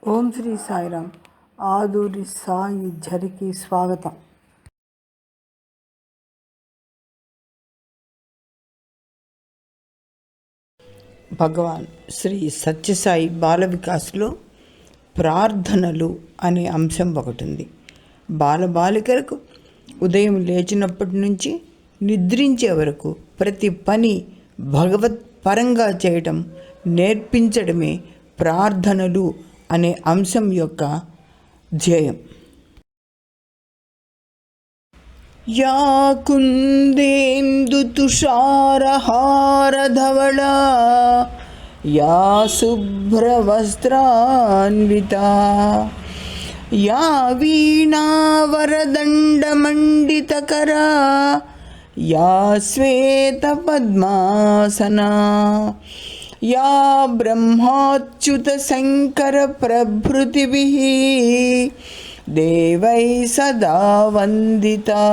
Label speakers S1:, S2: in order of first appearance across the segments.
S1: ఓం శ్రీ సాయిరామ్. ఆదూరి సాయి ఝరికి స్వాగతం. భగవాన్ శ్రీ సత్యసాయి బాల వికాస్లో ప్రార్థనలు అనే అంశం ఒకటి ఉంది. బాలబాలికలకు ఉదయం లేచినప్పటి నుంచి నిద్రించే వరకు ప్రతి పని భగవత్ పరంగా చేయటం నేర్పించడమే ప్రార్థనలు అనే అంశం యొక్క ధ్యేయం. యా కుందేందు తుషారహారధవళ యా శుభ్రవస్త్రాన్వితా యా వీణావరదండమండితకరా యా శ్వేతపద్మాసనా యా బ్రహ్మాచ్యుత శంకర ప్రభృతిభిః దేవై సదా వందితా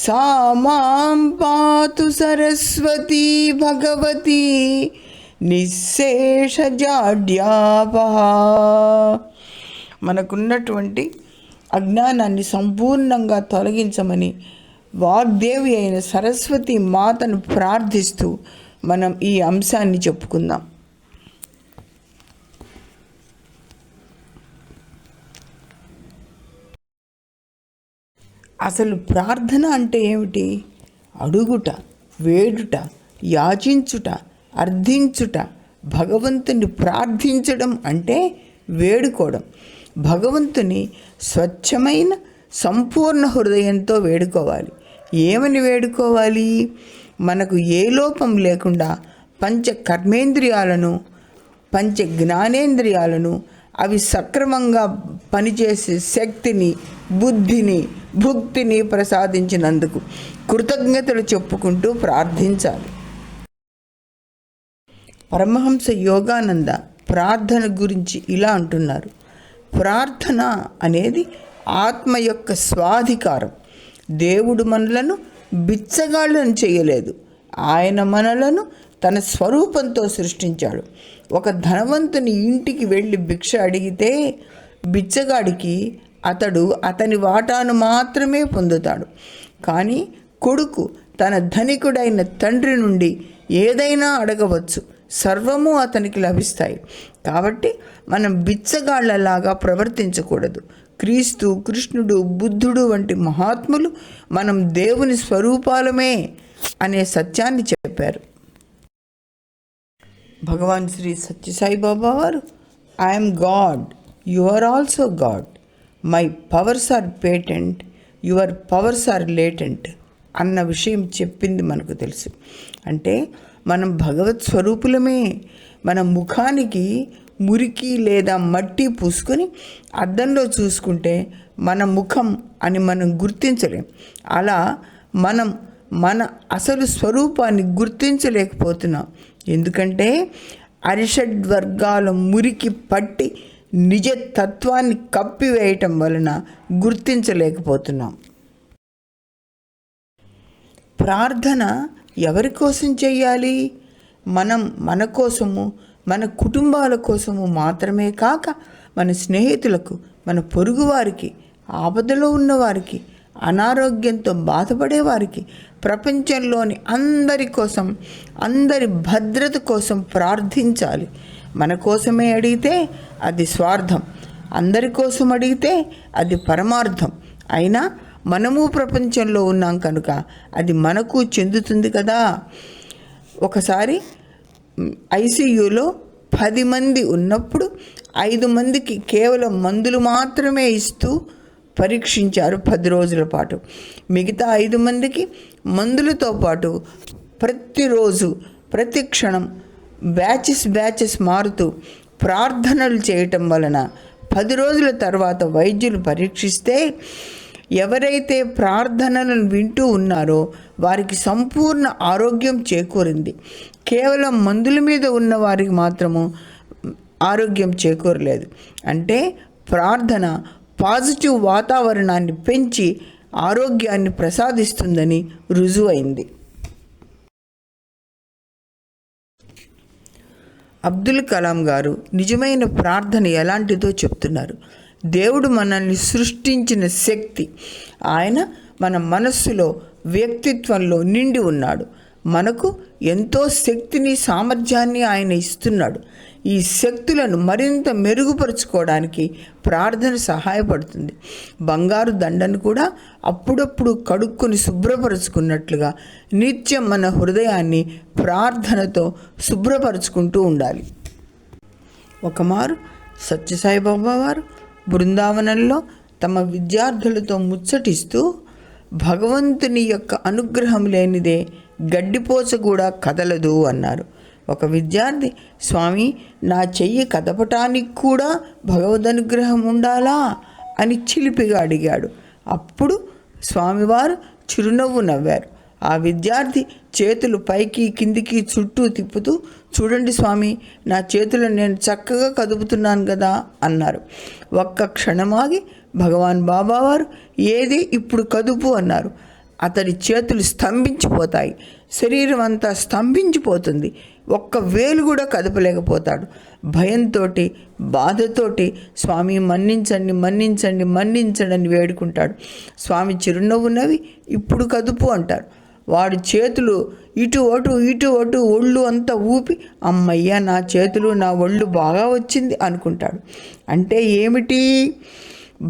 S1: సా మాం పాతు సరస్వతీ భగవతి నిశ్శేషజాడ్యాపహా. మనకున్నటువంటి అజ్ఞానాన్ని సంపూర్ణంగా తొలగించమని వాగ్దేవి అయిన సరస్వతి మాతను ప్రార్థిస్తూ మనం ఈ అంశాన్ని చెప్పుకుందాం. అసలు ప్రార్థన అంటే ఏమిటి? అడుగుట, వేడుట, యాచించుట, అర్థించుట. భగవంతుని ప్రార్థించడం అంటే వేడుకోవడం. భగవంతుని స్వచ్ఛమైన సంపూర్ణ హృదయంతో వేడుకోవాలి. ఏమని వేడుకోవాలి? మనకు ఏ లోపం లేకుండా పంచ కర్మేంద్రియాలను, పంచ జ్ఞానేంద్రియాలను, అవి సక్రమంగా పనిచేసే శక్తిని, బుద్ధిని, భుక్తిని ప్రసాదించినందుకు కృతజ్ఞతలు చెప్పుకుంటూ ప్రార్థించాలి. పరమహంస యోగానంద ప్రార్థన గురించి ఇలా అంటున్నారు: ప్రార్థన అనేది ఆత్మ యొక్క స్వాధికారం. దేవుడు మనలను బిచ్చగాళ్ళను చేయలేదు. ఆయన మనలను తన స్వరూపంతో సృష్టించాడు. ఒక ధనవంతుని ఇంటికి వెళ్ళి భిక్ష అడిగితే బిచ్చగాడికి అతని వాటాను మాత్రమే పొందుతాడు. కానీ కొడుకు తన ధనికుడైన తండ్రి నుండి ఏదైనా అడగవచ్చు, సర్వము అతనికి లభిస్తాయి. కాబట్టి మనం బిచ్చగాళ్లలాగా ప్రవర్తించకూడదు. క్రీస్తు, కృష్ణుడు, బుద్ధుడు వంటి మహాత్ములు మనం దేవుని స్వరూపాలమే అనే సత్యాన్ని చెప్పారు. భగవాన్ శ్రీ సత్యసాయి బాబా వారు I am God, you are also God, my powers are patent, your powers are latent అన్న విషయం చెప్పింది మనకు తెలుసు. అంటే మనం భగవత్ స్వరూపులమే. మన ముఖానికి మురికి లేదా మట్టి పూసుకొని అద్దంలో చూసుకుంటే మన ముఖం అని మనం గుర్తించలేం. అలా మనం మన అసలు స్వరూపాన్ని గుర్తించలేకపోతున్నాం. ఎందుకంటే అరిషడ్ వర్గాల మురికి పట్టి నిజ తత్వాన్ని కప్పివేయటం వలన గుర్తించలేకపోతున్నాం. ప్రార్థన ఎవరి కోసం చెయ్యాలి? మనం మన కోసము, మన కుటుంబాల కోసము మాత్రమే కాక మన స్నేహితులకు, మన పొరుగువారికి, ఆపదలో ఉన్నవారికి, అనారోగ్యంతో బాధపడేవారికి, ప్రపంచంలోని అందరి కోసం, అందరి భద్రత కోసం ప్రార్థించాలి. మన కోసమే అడిగితే అది స్వార్థం, అందరి కోసం అడిగితే అది పరమార్థం. అయినా మనము ప్రపంచంలో ఉన్నాం కనుక అది మనకు చెందుతుంది కదా. ఒకసారి ఐసీయూలో 10 మంది ఉన్నప్పుడు 5 మందికి కేవలం మందులు మాత్రమే ఇస్తూ పరీక్షించారు 10 రోజుల పాటు. మిగతా 5 మందికి మందులతో పాటు ప్రతిరోజు, ప్రతి క్షణం బ్యాచెస్ మారుతూ ప్రార్థనలు చేయటం వలన 10 రోజుల తర్వాత వైద్యులు పరీక్షిస్తే ఎవరైతే ప్రార్థనలను వింటూ ఉన్నారో వారికి సంపూర్ణ ఆరోగ్యం చేకూరింది. కేవలం మందుల మీద ఉన్న వారికి మాత్రము ఆరోగ్యం చేకూరలేదు. అంటే ప్రార్థన పాజిటివ్ వాతావరణాన్ని పెంచి ఆరోగ్యాన్ని ప్రసాదిస్తుందని రుజువైంది. అబ్దుల్ కలాం గారు నిజమైన ప్రార్థన ఎలాంటిదో చెప్తున్నారు. దేవుడు మనల్ని సృష్టించిన శక్తి. ఆయన మన మనస్సులో, వ్యక్తిత్వంలో నిండి ఉన్నాడు. మనకు ఎంతో శక్తిని, సామర్థ్యాన్ని ఆయన ఇస్తున్నాడు. ఈ శక్తులను మరింత మెరుగుపరుచుకోవడానికి ప్రార్థన సహాయపడుతుంది. బంగారు దండను కూడా అప్పుడప్పుడు కడుక్కొని శుభ్రపరుచుకున్నట్లుగా నిత్యం మన హృదయాన్ని ప్రార్థనతో శుభ్రపరుచుకుంటూ ఉండాలి. ఒకమారు సత్యసాయిబాబా వారు బృందావనంలో తమ విద్యార్థులతో ముచ్చటిస్తూ, భగవంతుని యొక్క అనుగ్రహం లేనిదే గడ్డిపోచ కూడా కదలదు అన్నారు. ఒక విద్యార్థి, స్వామి, నా చెయ్యి కదపటానికి కూడా భగవదనుగ్రహం ఉండాలా అని చిలిపిగా అడిగాడు. అప్పుడు స్వామివారు చిరునవ్వు నవ్వారు. ఆ విద్యార్థి చేతులు పైకి కిందికి చుట్టూ తిప్పుతూ, చూడండి స్వామి, నా చేతులను నేను చక్కగా కదుపుతున్నాను కదా అన్నారు. ఒక్క క్షణమాగి భగవాన్ బాబావారు, ఏది ఇప్పుడు కదుపు అన్నారు. అతడి చేతులు స్తంభించిపోతాయి. శరీరం అంతా స్తంభించిపోతుంది. ఒక్క వేలు కూడా కదపలేకపోతాడు. భయంతో, బాధతోటి స్వామి మన్నించండి, మన్నించండి, మన్నించండి అని వేడుకుంటాడు. స్వామి చిరునవ్వు నవ్వి, ఇప్పుడు కదుపు అంటారు. వాడి చేతులు ఇటు అటు ఇటు అటు ఒళ్ళు అంతా ఊపి, అమ్మయ్య, నా చేతులు నా ఒళ్ళు బాగా వచ్చింది అనుకుంటాడు. అంటే ఏమిటి?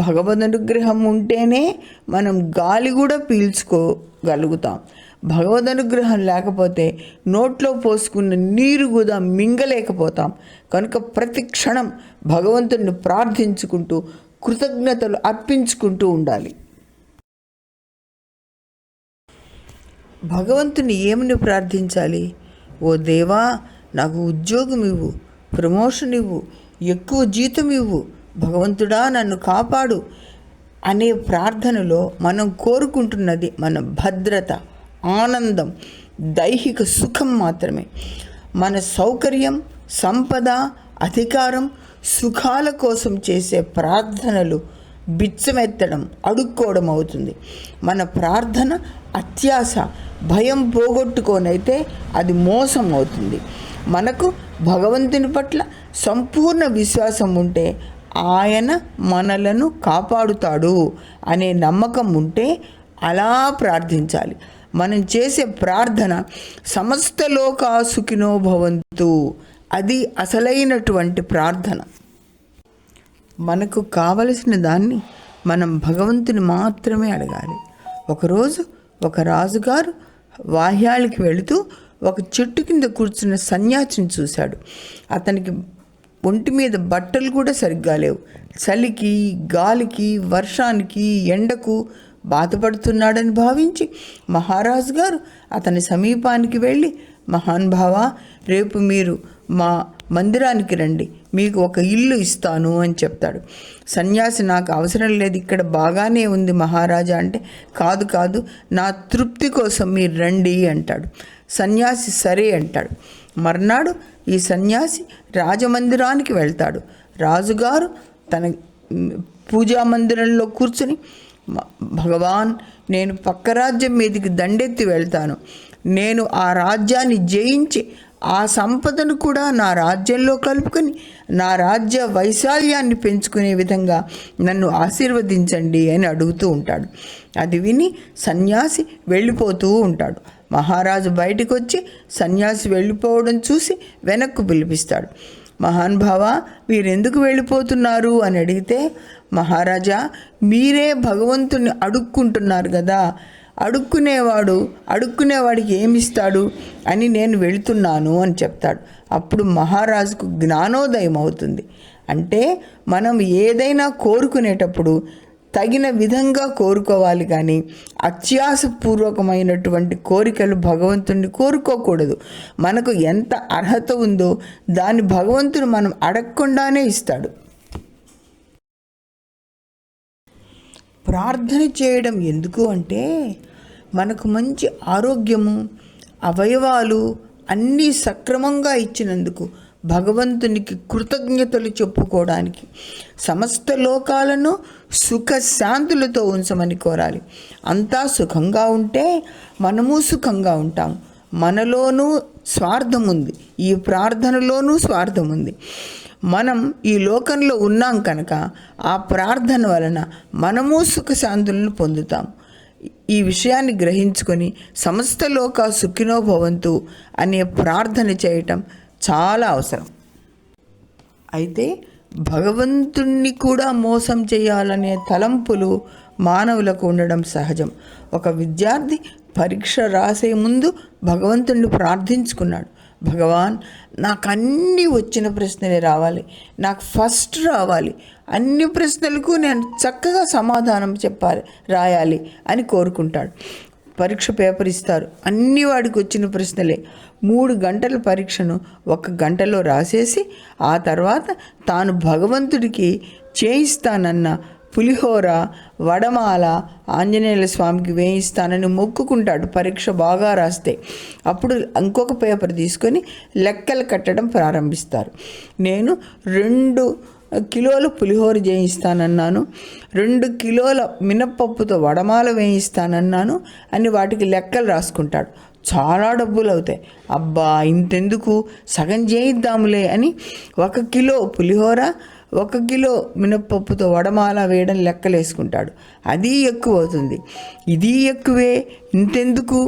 S1: భగవద్ అనుగ్రహం ఉంటేనే మనం గాలి కూడా పీల్చుకోగలుగుతాం. భగవద్ అనుగ్రహం లేకపోతే నోట్లో పోసుకున్న నీరు కూడా మింగలేకపోతాం. కనుక ప్రతి క్షణం భగవంతుని ప్రార్థించుకుంటూ, కృతజ్ఞతలు అర్పించుకుంటూ ఉండాలి. భగవంతుని ఏమని ప్రార్థించాలి? ఓ దేవా, నాకు ఉద్యోగం ఇవ్వు, ప్రమోషన్ ఇవ్వు, ఎక్కువ జీతం ఇవ్వు, భగవంతుడా నన్ను కాపాడు అనే ప్రార్థనలో మనం కోరుకుంటున్నది మన భద్రత, ఆనందం, దైహిక సుఖం మాత్రమే. మన సౌకర్యం, సంపద, అధికారం, సుఖాల కోసం చేసే ప్రార్థనలు బిచ్చమెత్తడం, అడుక్కోవడం అవుతుంది. మన ప్రార్థన అత్యాశ, భయం పోగొట్టుకోనైతే అది మోసం అవుతుంది. మనకు భగవంతుని పట్ల సంపూర్ణ విశ్వాసం ఉంటే ఆయన మనలను కాపాడుతాడు అనే నమ్మకం ఉంటే అలా ప్రార్థించాలి. మనం చేసే ప్రార్థన సమస్త లోకా సుఖినో భవంతు, అది అసలైనటువంటి ప్రార్థన. మనకు కావలసిన దాన్ని మనం భగవంతుని మాత్రమే అడగాలి. ఒకరోజు ఒక రాజుగారు వాహ్యాలకి వెళుతూ ఒక చెట్టు కింద కూర్చున్న సన్యాసిని చూశాడు. అతనికి ఒంటి మీద బట్టలు కూడా సరిగ్గా లేవు. చలికి, గాలికి, వర్షానికి, ఎండకు బాధపడుతున్నాడని భావించి మహారాజు గారు అతని సమీపానికి వెళ్ళి, మహానుభావ, రేపు మీరు మా మందిరానికి రండి, మీకు ఒక ఇల్లు ఇస్తాను అని చెప్తాడు. సన్యాసి, నాకు అవసరం లేదు, ఇక్కడ బాగానే ఉంది మహారాజా అంటే, కాదు కాదు, నా తృప్తి కోసం మీరు రండి అంటాడు. సన్యాసి సరే అంటాడు. మర్నాడు ఈ సన్యాసి రాజమందిరానికి వెళ్తాడు. రాజుగారు తన పూజా మందిరంలో కూర్చుని, భగవాన్, నేను పక్క రాజ్యం మీదకి దండెత్తి వెళ్తాను, నేను ఆ రాజ్యాన్ని జయించి ఆ సంపదను కూడా నా రాజ్యంలో కలుపుకొని నా రాజ్య వైశాల్యాన్ని పెంచుకునే విధంగా నన్ను ఆశీర్వదించండి అని అడుగుతూ ఉంటాడు. అది విని సన్యాసి వెళ్ళిపోతూ ఉంటాడు. మహారాజు బయటకు వచ్చి సన్యాసి వెళ్ళిపోవడం చూసి వెనక్కు పిలిపిస్తాడు. మహానుభావ, వీరెందుకు వెళ్ళిపోతున్నారు అని అడిగితే, మహారాజా, మీరే భగవంతుని అడుక్కుంటున్నారు కదా, అడుక్కునేవాడికి ఏమిస్తాడు అని నేను వెళుతున్నాను అని చెప్తాడు. అప్పుడు మహారాజుకు జ్ఞానోదయం అవుతుంది. అంటే మనం ఏదైనా కోరుకునేటప్పుడు తగిన విధంగా కోరుకోవాలి, కానీ అత్యాసపూర్వకమైనటువంటి కోరికలు భగవంతుణ్ణి కోరుకోకూడదు. మనకు ఎంత అర్హత ఉందో దాన్ని భగవంతుడు మనం అడగకుండానే ఇస్తాడు. ప్రార్థన చేయడం ఎందుకు అంటే, మనకు మంచి ఆరోగ్యము, అవయవాలు అన్నీ సక్రమంగా ఇచ్చినందుకు భగవంతునికి కృతజ్ఞతలు చెప్పుకోవడానికి, సమస్త లోకాలను సుఖశాంతులతో ఉంచమని కోరాలి. అంతా సుఖంగా ఉంటే మనము సుఖంగా ఉంటాం. మనలోనూ స్వార్థం ఉంది, ఈ ప్రార్థనలోనూ స్వార్థం ఉంది. మనం ఈ లోకంలో ఉన్నాం కనుక ఆ ప్రార్థన వలన మనము సుఖశాంతులను పొందుతాం. ఈ విషయాన్ని గ్రహించుకొని సమస్త లోక సుఖినో భవంతు అనే ప్రార్థన చేయటం చాలా అవసరం. అయితే భగవంతుణ్ణి కూడా మోసం చేయాలనే తలంపులు మానవులకు ఉండడం సహజం. ఒక విద్యార్థి పరీక్ష రాసే ముందు భగవంతుణ్ణి ప్రార్థించుకున్నాడు, భగవాన్ నాకు అన్నీ వచ్చిన ప్రశ్నలే రావాలి, నాకు ఫస్ట్ రావాలి, అన్ని ప్రశ్నలకు నేను చక్కగా సమాధానం చెప్పాలి, రాయాలి అని కోరుకుంటాడు. పరీక్ష పేపర్ ఇస్తారు, అన్ని వాడికి వచ్చిన ప్రశ్నలే. 3 గంటల పరీక్షను 1 గంటలో రాసేసి ఆ తర్వాత తాను భగవంతుడికి చేయిస్తానన్న పులిహోర, వడమాల ఆంజనేయుల స్వామికి వేయిస్తానని మొక్కుకుంటాడు పరీక్ష బాగా రాస్తే. అప్పుడు ఇంకొక పేపర్ తీసుకొని లెక్కలు కట్టడం ప్రారంభిస్తారు. నేను 2 కిలోల పులిహోర చేయిస్తానన్నాను, 2 కిలోల మినప్పప్పుతో వడమాల వేయిస్తానన్నాను అని వాటికి లెక్కలు రాసుకుంటాడు. చాలా డబ్బులు అవుతాయి. అబ్బా ఇంతెందుకు, సగం చేయిద్దాములే అని 1 కిలో పులిహోర, 1 కిలో మినప్పప్పుతో వడమాల వేయడం లెక్కలు వేసుకుంటాడు. అది ఎక్కువ అవుతుంది, ఇది ఎక్కువే, ఇంతెందుకు,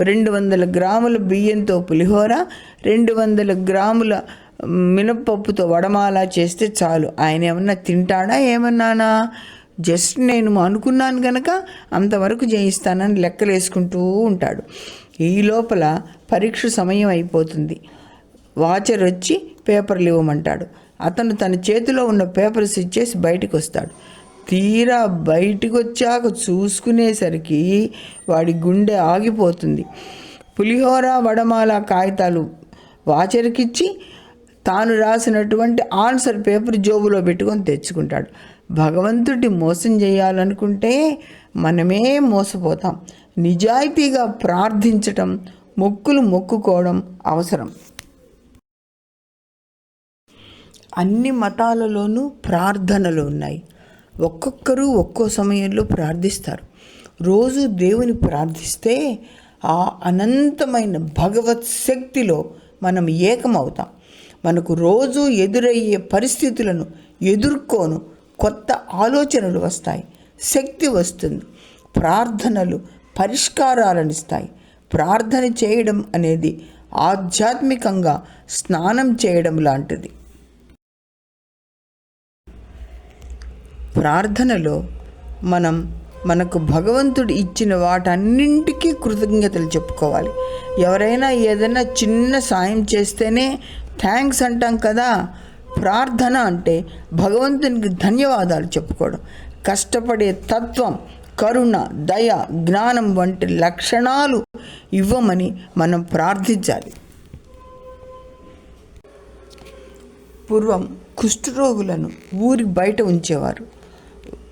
S1: 200 గ్రాముల బియ్యంతో పులిహోర, 200 గ్రాముల మినప్పప్పుతో వడమాల చేస్తే చాలు. ఆయన ఏమన్నా తింటాడా ఏమన్నానా? జస్ట్ నేను అనుకున్నాను కనుక అంతవరకు చేయిస్తానని లెక్కలు వేసుకుంటూ ఉంటాడు. ఈ లోపల పరీక్ష సమయం అయిపోతుంది. వాచర్ వచ్చి పేపర్లు ఇవ్వమంటాడు. అతను తన చేతిలో ఉన్న పేపర్స్ ఇచ్చేసి బయటికి వస్తాడు. తీరా బయటికి వచ్చాక చూసుకునేసరికి వాడి గుండె ఆగిపోతుంది. పులిహోర, వడమాల కాగితాలు వాచర్కిచ్చి తాను రాసినటువంటి ఆన్సర్ పేపర్ జోబులో పెట్టుకొని తెచ్చుకుంటాడు. భగవంతుడి మోసం చేయాలనుకుంటే మనమే మోసపోతాం. నిజాయితీగా ప్రార్థించటం, మొక్కులు మొక్కుకోవడం అవసరం. అన్ని మతాలలోనూ ప్రార్థనలు ఉన్నాయి. ఒక్కొక్కరు ఒక్కో సమయంలో ప్రార్థిస్తారు. రోజు దేవుని ప్రార్థిస్తే ఆ అనంతమైన భగవత్ శక్తిలో మనం ఏకమవుతాం. మనకు రోజు ఎదురయ్యే పరిస్థితులను ఎదుర్కోను కొత్త ఆలోచనలు వస్తాయి, శక్తి వస్తుంది. ప్రార్థనలు పరిష్కారాలను ఇస్తాయి. ప్రార్థన చేయడం అనేది ఆధ్యాత్మికంగా స్నానం చేయడం లాంటిది. ప్రార్థనలో మనకు భగవంతుడు ఇచ్చిన వాటన్నింటికీ కృతజ్ఞతలు చెప్పుకోవాలి. ఎవరైనా ఏదైనా చిన్న సాయం చేస్తేనే థ్యాంక్స్ అంటాం కదా. ప్రార్థన అంటే భగవంతునికి ధన్యవాదాలు చెప్పుకోవడం. కష్టపడే తత్వం, కరుణ, దయ, జ్ఞానం వంటి లక్షణాలు ఇవ్వమని మనం ప్రార్థించాలి. పూర్వం కుష్ఠరోగులను ఊరి బయట ఉంచేవారు.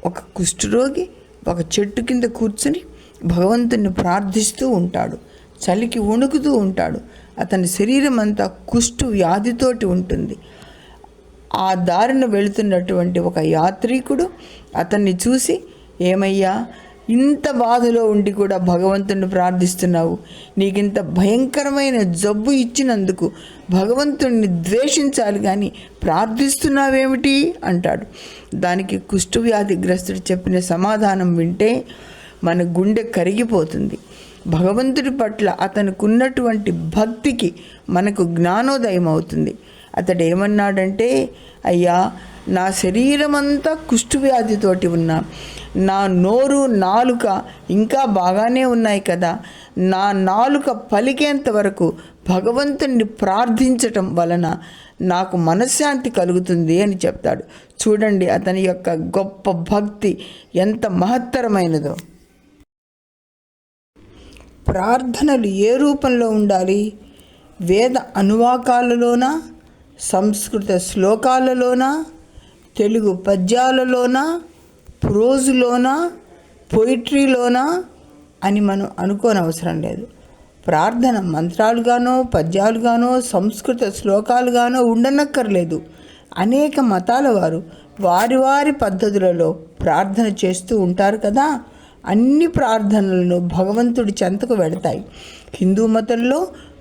S1: ఒక కుష్ఠరోగి ఒక చెట్టు కింద కూర్చుని భగవంతుని ప్రార్థిస్తూ ఉంటాడు. చలికి వణుకుతూ ఉంటాడు. అతని శరీరం అంతా కుష్ఠు వ్యాధితోటి ఉంటుంది. ఆ దారిన వెళుతున్నటువంటి ఒక యాత్రికుడు అతన్ని చూసి, ఏమయ్యా, ఇంత బాధలో ఉండి కూడా భగవంతుని ప్రార్థిస్తున్నావు, నీకింత భయంకరమైన జబ్బు ఇచ్చినందుకు భగవంతుణ్ణి ద్వేషించాలి కానీ ప్రార్థిస్తున్నావేమిటి అంటాడు. దానికి కుష్ఠవ్యాధిగ్రస్తుడు చెప్పిన సమాధానం వింటే మన గుండె కరిగిపోతుంది. భగవంతుడి పట్ల అతనికి ఉన్నటువంటి భక్తికి మనకు జ్ఞానోదయం అవుతుంది. అతడు ఏమన్నాడంటే, అయ్యా, నా శరీరం అంతా కుష్ఠవ్యాధితోటి ఉన్నా, నా నోరు, నాలుక ఇంకా బాగానే ఉన్నాయి కదా, నా నాలుక పలికేంత వరకు భగవంతుణ్ణి ప్రార్థించటం వలన నాకు మనశ్శాంతి కలుగుతుంది అని చెప్తాడు. చూడండి అతని యొక్క గొప్ప భక్తి ఎంత మహత్తరమైనదో. ప్రార్థనలు ఏ రూపంలో ఉండాలి? వేద అనువాకాలలోనా, సంస్కృత శ్లోకాలలోనా, తెలుగు పద్యాలలోనా, ప్రోజులోనా, పొయిట్రీలోనా అని మనం అనుకోనవసరం లేదు. ప్రార్థన మంత్రాలుగానో, పద్యాలుగానో, సంస్కృత శ్లోకాలుగానో ఉండనక్కర్లేదు. అనేక మతాల వారు వారి వారి పద్ధతులలో ప్రార్థన చేస్తూ ఉంటారు కదా. అన్ని ప్రార్థనలను భగవంతుడి చెంతకు వెడతాయి. హిందూ మతంలో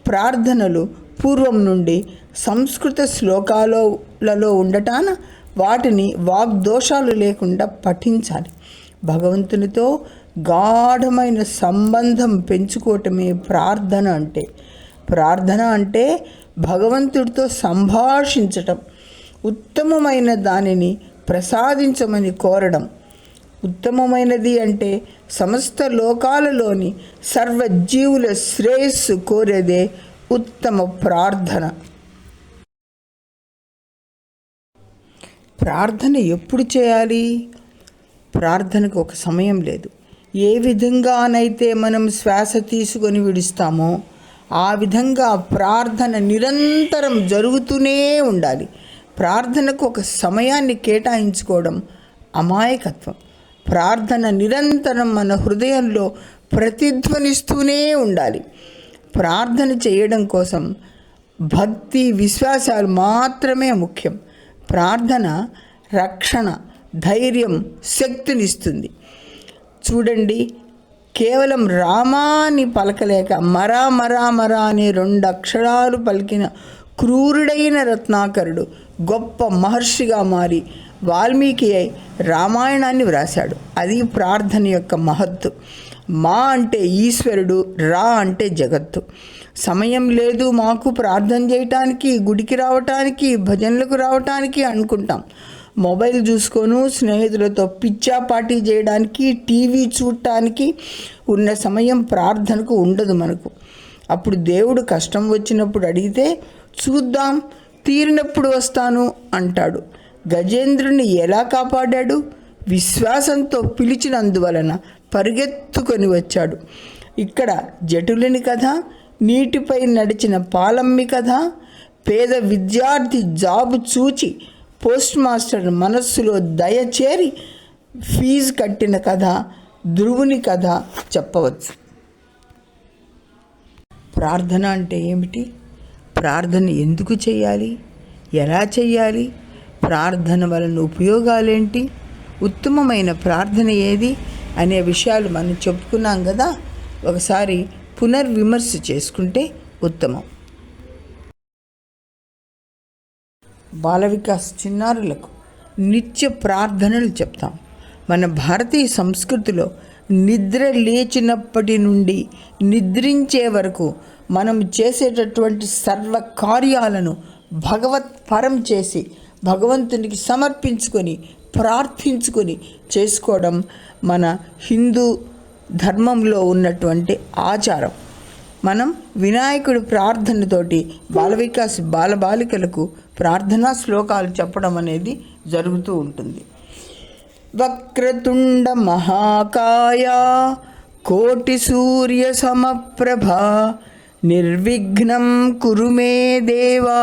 S1: ప్రార్థనలు పూర్వం నుండి సంస్కృత శ్లోకాలలో ఉండటాన వాటిని వాగ్దోషాలు లేకుండా పఠించాలి. భగవంతునితో గాఢమైన సంబంధం పెంచుకోవటమే ప్రార్థన అంటే. ప్రార్థన అంటే భగవంతుడితో సంభాషించటం, ఉత్తమమైన దానిని ప్రసాదించమని కోరడం. ఉత్తమమైనది అంటే సమస్త లోకాలలోని సర్వజీవుల శ్రేయస్సు కోరేదే ఉత్తమ ప్రార్థన. ప్రార్థన ఎప్పుడు చేయాలి? ప్రార్థనకు ఒక సమయం లేదు. ఏ విధంగానైతే మనం శ్వాస తీసుకొని విడుస్తామో ఆ విధంగా ప్రార్థన నిరంతరం జరుగుతూనే ఉండాలి. ప్రార్థనకు ఒక సమయాన్ని కేటాయించుకోవడం అమాయకత్వం. ప్రార్థన నిరంతరం మన హృదయంలో ప్రతిధ్వనిస్తూనే ఉండాలి. ప్రార్థన చేయడం కోసం భక్తి, విశ్వాసాలు మాత్రమే ముఖ్యం. ప్రార్థన రక్షణ, ధైర్యం, శక్తినిస్తుంది. చూడండి, కేవలం రామాని పలకలేక మరా మరా మరా అనే 2 అక్షరాలు పలికిన క్రూరుడైన రత్నాకరుడు గొప్ప మహర్షిగా మారి వాల్మీకి అయి రామాయణాన్ని వ్రాశాడు. అది ప్రార్థన యొక్క మహత్తు. మా అంటే ఈశ్వరుడు, రా అంటే జగత్తు. సమయం లేదు మాకు ప్రార్థన చేయటానికి, గుడికి రావటానికి, భజనలకు రావటానికి అనుకుంటాం. మొబైల్ చూసుకొని స్నేహితులతో పిచ్చా పార్టీ చేయడానికి, టీవీ చూడటానికి ఉన్న సమయం ప్రార్థనకు ఉండదు మనకు. అప్పుడు దేవుడు కష్టం వచ్చినప్పుడు అడిగితే చూద్దాం, తీరినప్పుడు వస్తాను అంటాడు. గజేంద్రుని ఎలా కాపాడాడు? విశ్వాసంతో పిలిచినందువలన పరిగెత్తుకొని వచ్చాడు. ఇక్కడ జటులని కథ, నీటిపై నడిచిన పాలమ్మి కథ, పేద విద్యార్థి జాబు చూచి పోస్ట్ మాస్టర్ మనస్సులో దయచేరి ఫీజు కట్టిన కథ, ధ్రువుని కథ చెప్పవచ్చు. ప్రార్థన అంటే ఏమిటి? ప్రార్థన ఎందుకు చేయాలి? ఎలా చేయాలి? ప్రార్థన వలన ఉపయోగాలేంటి? ఉత్తమమైన ప్రార్థన ఏది అనే విషయాలు మనం చెప్పుకున్నాం కదా. ఒకసారి పునర్విమర్శ చేసుకుంటే ఉత్తమం. బాల వికాస్ చిన్నారులకు నిత్య ప్రార్థనలు చెప్తాం. మన భారతీయ సంస్కృతిలో నిద్ర లేచినప్పటి నుండి నిద్రించే వరకు మనం చేసేటటువంటి సర్వ కార్యాలను భగవత్పరం చేసి భగవంతునికి సమర్పించుకొని ప్రార్థించుకొని చేసుకోవడం మన హిందూ ధర్మంలో ఉన్నటువంటి ఆచారం. మనం వినాయకుడి ప్రార్థనతోటి బాల వికాస్ బాలబాలికలకు ప్రార్థనా శ్లోకాలు చెప్పడం అనేది జరుగుతూ ఉంటుంది. వక్రతుండ మహాకాయ కోటి సూర్య సమప్రభ నిర్విఘ్నం కురు మే దేవా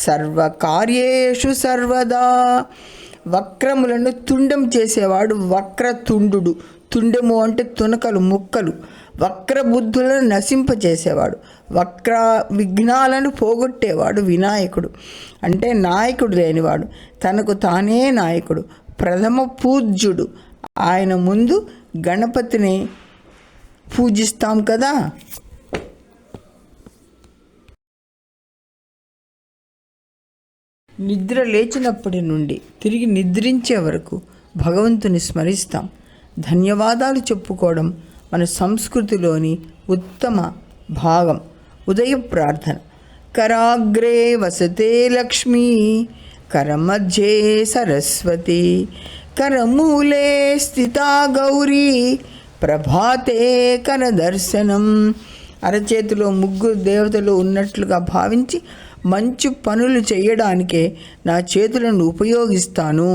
S1: సర్వకార్యేషు సర్వదా. వక్రములను తుండం చేసేవాడు వక్రతుండు. తుండెము అంటే తునకలు, ముక్కలు. వక్ర బుద్ధులను నశింపచేసేవాడు, వక్ర విఘ్నాలను పోగొట్టేవాడు వినాయకుడు. అంటే నాయకుడు లేనివాడు, తనకు తానే నాయకుడు, ప్రథమ పూజ్యుడు. ఆయన ముందు గణపతిని పూజిస్తాం కదా. నిద్ర లేచినప్పటి నుండి తిరిగి నిద్రించే వరకు భగవంతుని స్మరిస్తాం. ధన్యవాదాలు చెప్పుకోవడం మన సంస్కృతిలోని ఉత్తమ భాగం. ఉదయ ప్రార్థన. కరాగ్రే వసతే లక్ష్మీ, కరమధ్యే సరస్వతి, కరమూలే స్థితా గౌరీ, ప్రభాతే కరదర్శనం. అరచేతిలో ముగ్గురు దేవతలు ఉన్నట్లుగా భావించి మంచి పనులు చేయడానికే నా చేతులను ఉపయోగిస్తాను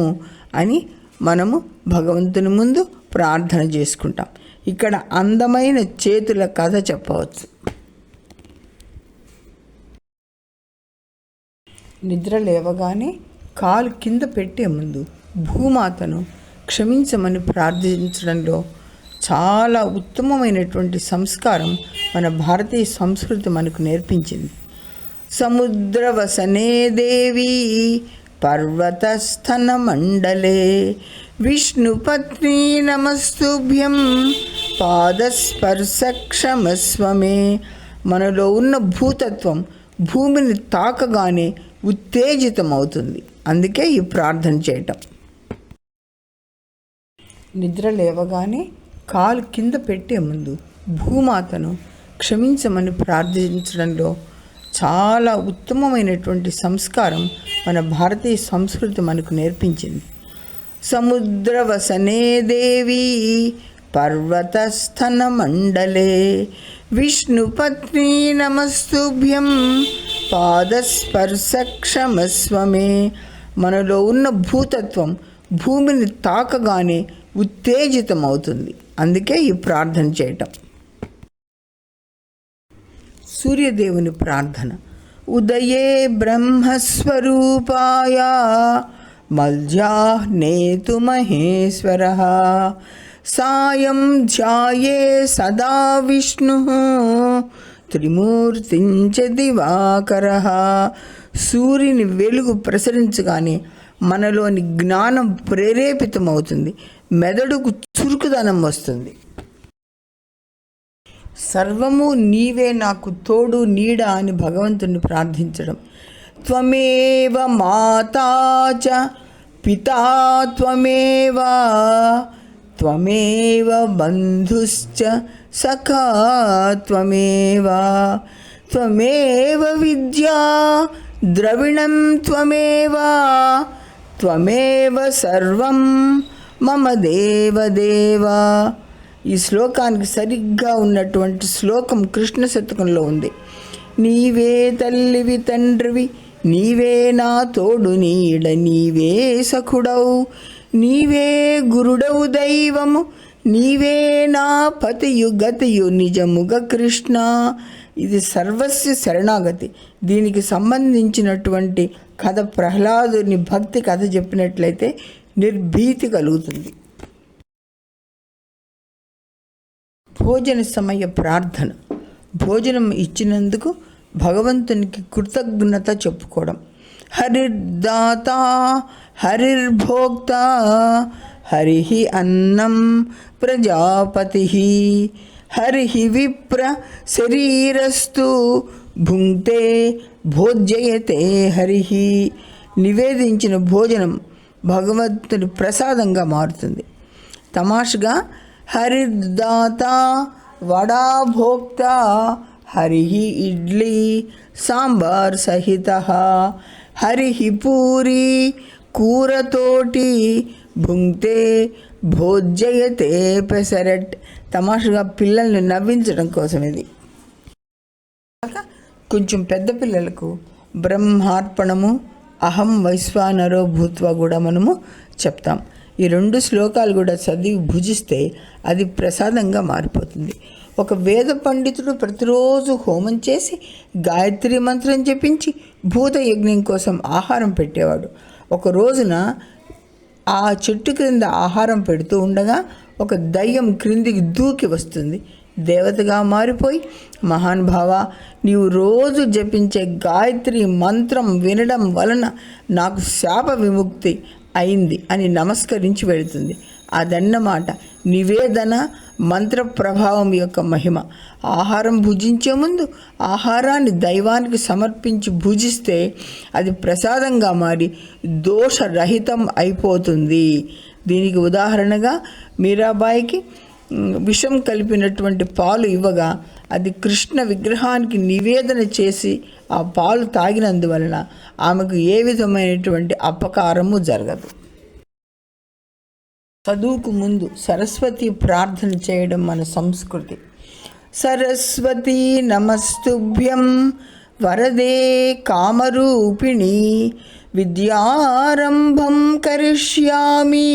S1: అని మనము భగవంతుని ముందు ప్రార్థన చేసుకుంటాం. ఇక్కడ అందమైన చేతుల కథ చెప్పవచ్చు. నిద్ర లేవగానే కాలు కింద పెట్టే ముందు భూమాతను క్షమించమని ప్రార్థించడంలో చాలా ఉత్తమమైనటువంటి సంస్కారం మన భారతీయ సంస్కృతి మనకు నేర్పించింది. సముద్రవసనే దేవి పర్వతస్థన మండలే విష్ణుపత్ని నమస్తుభ్యం పాదస్పర్శక్షమస్వమే. మనలో ఉన్న భూతత్వం భూమిని తాకగానే ఉత్తేజితమవుతుంది. అందుకే ఈ ప్రార్థన చేయటం. నిద్ర లేవగానే కాలు కింద పెట్టే ముందు భూమాతను క్షమించమని ప్రార్థించడంలో చాలా ఉత్తమమైనటువంటి సంస్కారం మన భారతీయ సంస్కృతి మనకు నేర్పించింది. సముద్రవసనే దేవి పర్వతస్థన మండలే విష్ణుపత్ని నమస్తుభ్యం పాదస్పర్శక్షమస్వమే. మనలో ఉన్న భూతత్వం భూమిని తాకగానే ఉత్తేజితమవుతుంది. అందుకే ఈ ప్రార్థన చేయటం. సూర్యదేవుని ప్రార్థన. ఉదయే బ్రహ్మస్వరూపాయ మల్జాహ్నేతు మహేశ్వరః సాయం ధ్యాయే సదా విష్ణు త్రిమూర్తించ దివాకరః. సూర్యుని వెలుగు ప్రసరించగానే మనలోని జ్ఞానం ప్రేరేపితమవుతుంది, మెదడుకు చురుకుదనం వస్తుంది. సర్వము నీవే నాకు తోడు నీడ అని భగవంతుని ప్రార్థించడం. త్వమేవ మాతా చ పితా త్వమేవ త్వమేవ బంధుశ్చ సఖా త్వమేవ త్వమేవ విద్యా ద్రవిణం త్వమేవ త్వమేవ సర్వం మమ దేవదేవ. ఈ శ్లోకానికి సరిగ్గా ఉన్నటువంటి శ్లోకం కృష్ణ శతకంలో ఉంది. నీవే తల్లివి తండ్రివి, నీవే నా తోడు నీడ, నీవే సఖుడవు, నీవే గురుడవు దైవము, నీవే నా పతియు గతియు నిజముగ కృష్ణ. ఇది సర్వస్వ శరణాగతి. దీనికి సంబంధించినటువంటి కథ ప్రహ్లాదుని భక్తి కథ చెప్పినట్లయితే నిర్భీతి కలుగుతుంది. భోజన సమయ ప్రార్థన. భోజనం ఇచ్చినందుకు భగవంతునికి కృతజ్ఞత చెప్పుకోవడం. హరిర్దాత హరిర్భోక్త హరి అన్నం ప్రజాపతి హరి విప్ర శరీరస్తు భుంక్తే భోజ్యయతే హరి. నివేదించిన భోజనం భగవంతుని ప్రసాదంగా మారుతుంది. తమాషగా హరిర్దాత వడా భోక్త హరి ఇడ్లీ సాంబార్ సహిత హరి పూరి కూరతోటి భుంక్తే భోజ్యయతే పెసరట్. తమాషగా పిల్లల్ని నవ్వించడం కోసం ఇది. కొంచెం పెద్ద పిల్లలకు బ్రహ్మార్పణము అహం వైశ్వానరో భూత్వా కూడా మనము చెప్తాం. ఈ రెండు శ్లోకాలు కూడా చదివి భుజిస్తే అది ప్రసాదంగా మారిపోతుంది. ఒక వేద పండితుడు ప్రతిరోజు హోమం చేసి గాయత్రి మంత్రం జపించి భూత యజ్ఞం కోసం ఆహారం పెట్టేవాడు. ఒక రోజున ఆ చెట్టు క్రింద ఆహారం పెడుతూ ఉండగా ఒక దయ్యం క్రిందికి దూకి వస్తుంది. దేవతగా మారిపోయి, మహానుభావ, నీవు రోజు జపించే గాయత్రి మంత్రం వినడం వలన నాకు శాప విముక్తి అయింది అని నమస్కరించి వెళుతుంది. అదన్నమాట నివేదన మంత్ర ప్రభావం యొక్క మహిమ. ఆహారం భుజించే ముందు ఆహారాన్ని దైవానికి సమర్పించి భుజిస్తే అది ప్రసాదంగా మారి దోషరహితం అయిపోతుంది. దీనికి ఉదాహరణగా మీరాబాయికి విషం కలిపినటువంటి పాలు ఇవ్వగా అది కృష్ణ విగ్రహానికి నివేదన చేసి ఆ పాలు తాగినందువలన ఆమెకు ఏ విధమైనటువంటి అపకారము జరగదు. చదువుకు ముందు సరస్వతి ప్రార్థన చేయడం మన సంస్కృతి. సరస్వతి నమస్తుభ్యం వరదే కామరూపిణి విద్యారంభం కరిష్యామి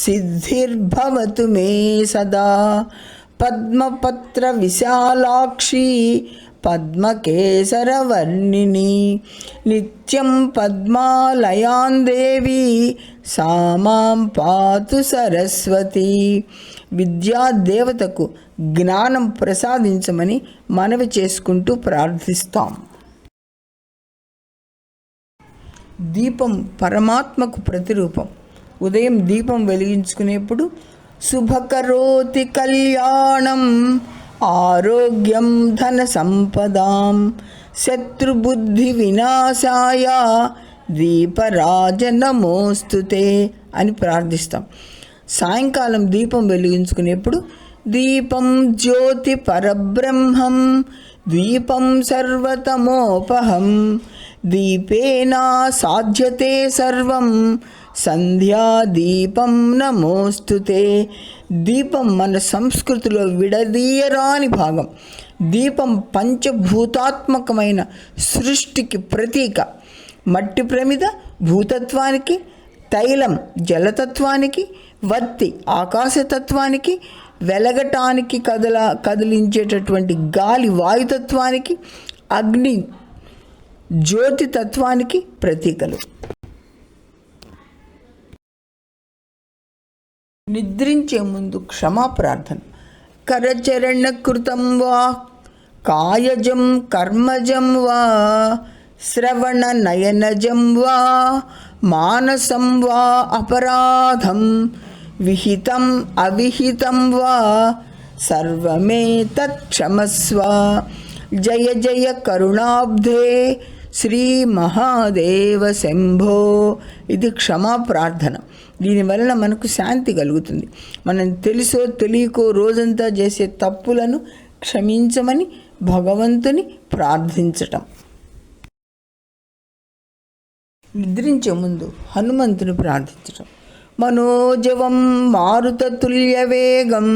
S1: సిద్ధిర్భవతు మే సదా పద్మపత్ర విశాలాక్షి పద్మకేసరవర్ణిని నిత్యం పద్మాలయాన్ దేవి సామాం పాతు సరస్వతి. విద్యాదేవతకు జ్ఞానం ప్రసాదించమని మనవి చేసుకుంటూ ప్రార్థిస్తాం. దీపం పరమాత్మకు ప్రతిరూపం. ఉదయం దీపం వెలిగించుకునేప్పుడు శుభకరోతి కళ్యాణం ఆరోగ్యం ధన సంపదాం శత్రుబుద్ధి వినాశాయ దీపరాజ నమోస్తుతే అని ప్రార్థిస్తాం. సాయంకాలం దీపం వెలిగించుకునేప్పుడు దీపం జ్యోతి పరబ్రహ్మం దీపం సర్వతమోపహం దీపేనా సాధ్యతే సర్వం సంధ్యాదీపం నమోస్తుతే. దీపం మన సంస్కృతిలో విడదీయరాని భాగం. దీపం పంచభూతాత్మకమైన సృష్టికి ప్రతీక. మట్టి ప్రమిద భూతత్వానికి, తైలం జలతత్వానికి, వత్తి ఆకాశతత్వానికి, వెలగటానికి కదిలించేటటువంటి గాలి వాయుతత్వానికి, అగ్ని జ్యోతి తత్వానికి ప్రతీకలు. నిద్రించే ముందు క్షమాప్రార్థన. కరచరణ కృతం వా కాయజం కర్మజం వా శ్రవణ నయనజం వా మానసం వా అపరాధం విహితం అవిహితం వా సర్వమేతత్క్షమస్వ. జయ జయ కరుణాబ్ధే శ్రీ మహాదేవ శంభో. ఇది క్షమా ప్రార్థన. దీనివలన మనకు శాంతి కలుగుతుంది. మనం తెలుసో తెలియకో రోజంతా చేసే తప్పులను క్షమించమని భగవంతుని ప్రార్థించటం. నిద్రించే ముందు హనుమంతుని ప్రార్థించటం. మనోజవం మారుతతుల్యవేగం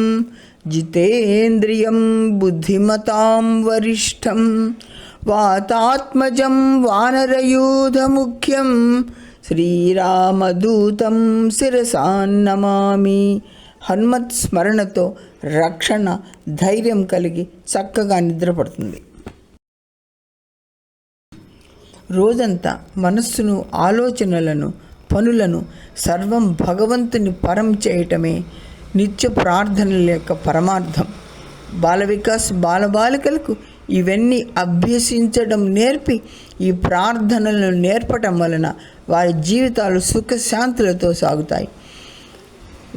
S1: జితేంద్రియం బుద్ధిమతాం వరిష్టం వాతాత్మజం వానరయూధముఖ్యం శ్రీరామదూతం శిరసాన్నమామి. హనుమత్ స్మరణతో రక్షణ ధైర్యం కలిగి చక్కగా నిద్రపడుతుంది. రోజంతా మనస్సును, ఆలోచనలను, పనులను సర్వం భగవంతుని పరం చేయటమే నిత్య ప్రార్థనల యొక్క పరమార్థం. బాల వికాస్ బాలబాలికలకు ఇవన్నీ అభ్యసించడం నేర్పి ఈ ప్రార్థనలను నేర్పటం వలన వారి జీవితాలు సుఖశాంతులతో సాగుతాయి.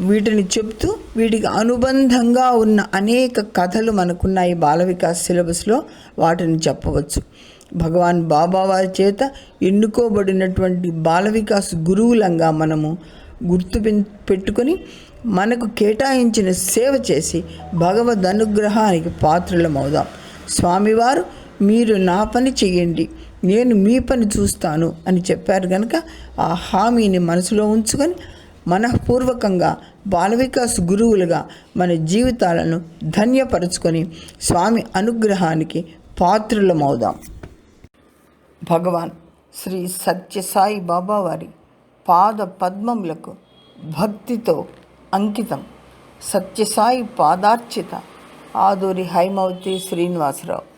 S1: వీటిని చెప్తూ వీటికి అనుబంధంగా ఉన్న అనేక కథలు మనకున్నాయి బాల వికాస్ సిలబస్లో. వాటిని చెప్పవచ్చు. భగవాన్ బాబా వారి చేత ఎన్నుకోబడినటువంటి బాల వికాస్ గురువులంగా మనము గుర్తు పెట్టుకొని మనకు కేటాయించిన సేవ చేసి భగవద్ అనుగ్రహానికి పాత్రులమవుదాం. స్వామివారు మీరు నా పని చెయ్యండి, నేను మీ పని చూస్తాను అని చెప్పారు కనుక ఆ హామీని మనసులో ఉంచుకొని మనఃపూర్వకంగా బాల వికాస్ గురువులుగా మన జీవితాలను ధన్యపరుచుకొని స్వామి అనుగ్రహానికి పాత్రులమవుదాం. భగవాన్ శ్రీ సత్యసాయి బాబా వారి పాద పద్మములకు భక్తితో అంకితం. సత్యసాయి పాదార్చిత ఆదూరి హైమవతి శ్రీనివాసరావు.